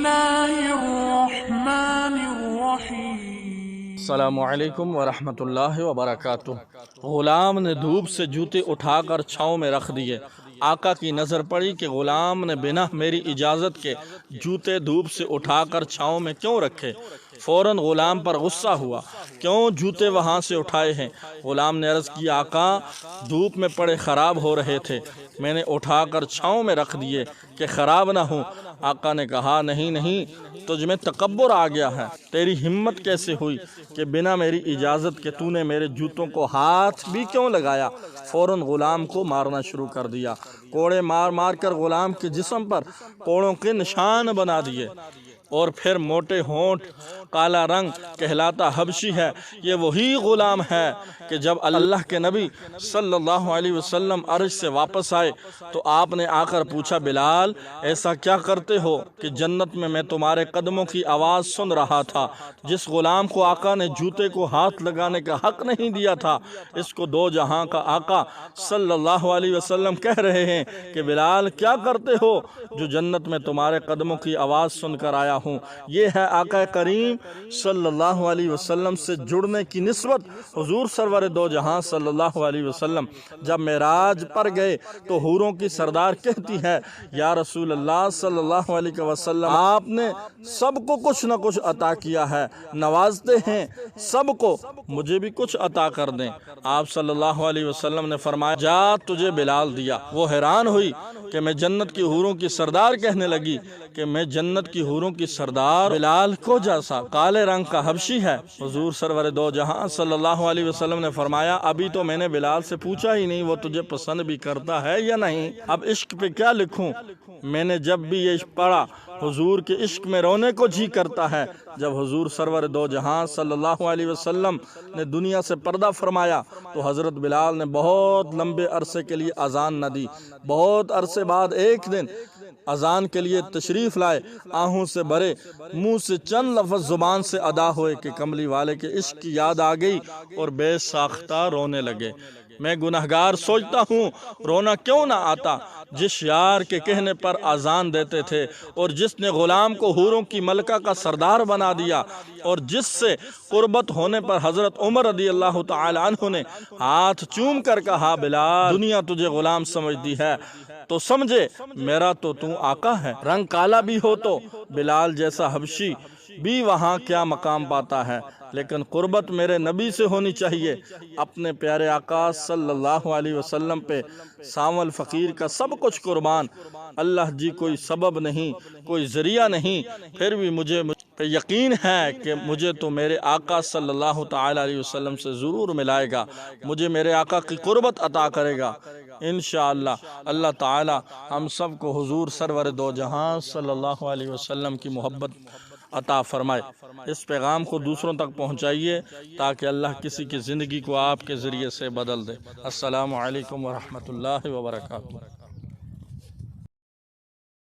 الله الرحمن الرحيم السلام علیکم ورحمۃ اللہ وبرکاتہ۔ غلام نے دھوپ سے جوتے اٹھا کر چھاؤں میں رکھ دیے۔ آقا کی نظر پڑی کہ غلام نے بنا میری اجازت کے جوتے دھوپ سے اٹھا کر چھاؤں میں کیوں رکھے۔ فوراً غلام پر غصہ ہوا، کیوں جوتے وہاں سے اٹھائے ہیں؟ غلام نے عرض کی، آقا دھوپ میں پڑے خراب ہو رہے تھے، میں نے اٹھا کر چھاؤں میں رکھ دیے کہ خراب نہ ہوں۔ آقا نے کہا، نہیں نہیں، تجھ میں تکبر آ گیا ہے، تیری ہمت کیسے ہوئی کہ بنا میری اجازت کے تو نے میرے جوتوں کو ہاتھ بھی کیوں لگایا؟ فوراً غلام کو مارنا شروع کر دیا، کوڑے مار مار کر غلام کے جسم پر کوڑوں کے نشان بنا دیے، اور پھر موٹے ہونٹ، کالا رنگ، کہلاتا حبشی ہے۔ یہ وہی غلام ہے کہ جب اللہ کے نبی صلی اللہ علیہ وسلم عرش سے واپس آئے تو آپ نے آ کر پوچھا، بلال ایسا کیا کرتے ہو کہ جنت میں تمہارے قدموں کی آواز سن رہا تھا؟ جس غلام کو آقا نے جوتے کو ہاتھ لگانے کا حق نہیں دیا تھا، اس کو دو جہاں کا آقا صلی اللہ علیہ وسلم کہہ رہے ہیں کہ بلال کیا کرتے ہو جو جنت میں تمہارے قدموں کی آواز سن کر آیا ہوں۔ یہ ہے آقا کریم صلی اللہ علیہ وسلم سے جڑنے کی نسبت۔ حضور سرور دو جہاں صلی اللہ علیہ وسلم جب معراج پر گئے تو حوروں کی سردار کہتی ہے، یا رسول اللہ صلی اللہ علیہ وسلم، آپ نے سب کو کچھ نہ کچھ عطا کیا ہے، نوازتے ہیں سب کو، مجھے بھی کچھ عطا کر دیں۔ آپ صلی اللہ علیہ وسلم نے فرمایا، جا تجھے بلال دیا۔ وہ حیران ہوئی کہ میں جنت کی حوروں کی سردار کہنے لگی کہ میں جنت کی حوروں کی سردار بلال کو جیسا کالے رنگ کا حبشی ہے۔ حضور سرور دو جہاں صلی اللہ علیہ وسلم نے فرمایا، ابھی تو میں نے بلال سے پوچھا ہی نہیں وہ تجھے پسند بھی کرتا ہے یا نہیں، اب عشق پہ کیا لکھوں؟ میں نے جب بھی یہ عشق پڑھا حضور کے عشق میں رونے کو جی کرتا ہے۔ جب حضور سرور دو جہاں صلی اللہ علیہ وسلم نے دنیا سے پردہ فرمایا تو حضرت بلال نے بہت لمبے عرصے کے لیے اذان نہ دی۔ بہت عرصے بعد ایک دن اذان کے لیے تشریف لائے، آہوں سے بھرے منہ سے چند لفظ زبان سے ادا ہوئے کہ کملی والے کے عشق کی یاد آ گئی اور بے ساختہ رونے لگے۔ میں گنہگار سوچتا ہوں رونا کیوں نہ آتا، جس یار کے کہنے پر اذان دیتے تھے اور جس نے غلام کو حوروں کی ملکہ کا سردار بنا دیا، اور جس سے قربت ہونے پر حضرت عمر رضی اللہ تعالی عنہ نے ہاتھ چوم کر کہا، بلال دنیا تجھے غلام سمجھتی ہے تو سمجھے میرا تو آقا ہے۔ رنگ کالا بھی ہو تو بلال جیسا حبشی بھی وہاں کیا مقام پاتا ہے، لیکن قربت میرے نبی سے ہونی چاہیے۔ اپنے پیارے آقا صلی اللہ علیہ وسلم پہ سانول فقیر کا سب کچھ قربان۔ اللہ جی کوئی سبب نہیں، کوئی ذریعہ نہیں، پھر بھی مجھے پہ یقین ہے کہ مجھے تو میرے آقا صلی اللہ تعالی علیہ وسلم سے ضرور ملائے گا، مجھے میرے آقا کی قربت عطا کرے گا انشاءاللہ۔ اللہ تعالی ہم سب کو حضور سرور دو جہاں صلی اللہ علیہ وسلم کی محبت عطا فرمائے۔ اس پیغام کو دوسروں تک پہنچائیے تاکہ اللہ کسی کی زندگی کو آپ کے ذریعے سے بدل دے۔ السلام علیکم ورحمۃ اللہ وبرکاتہ۔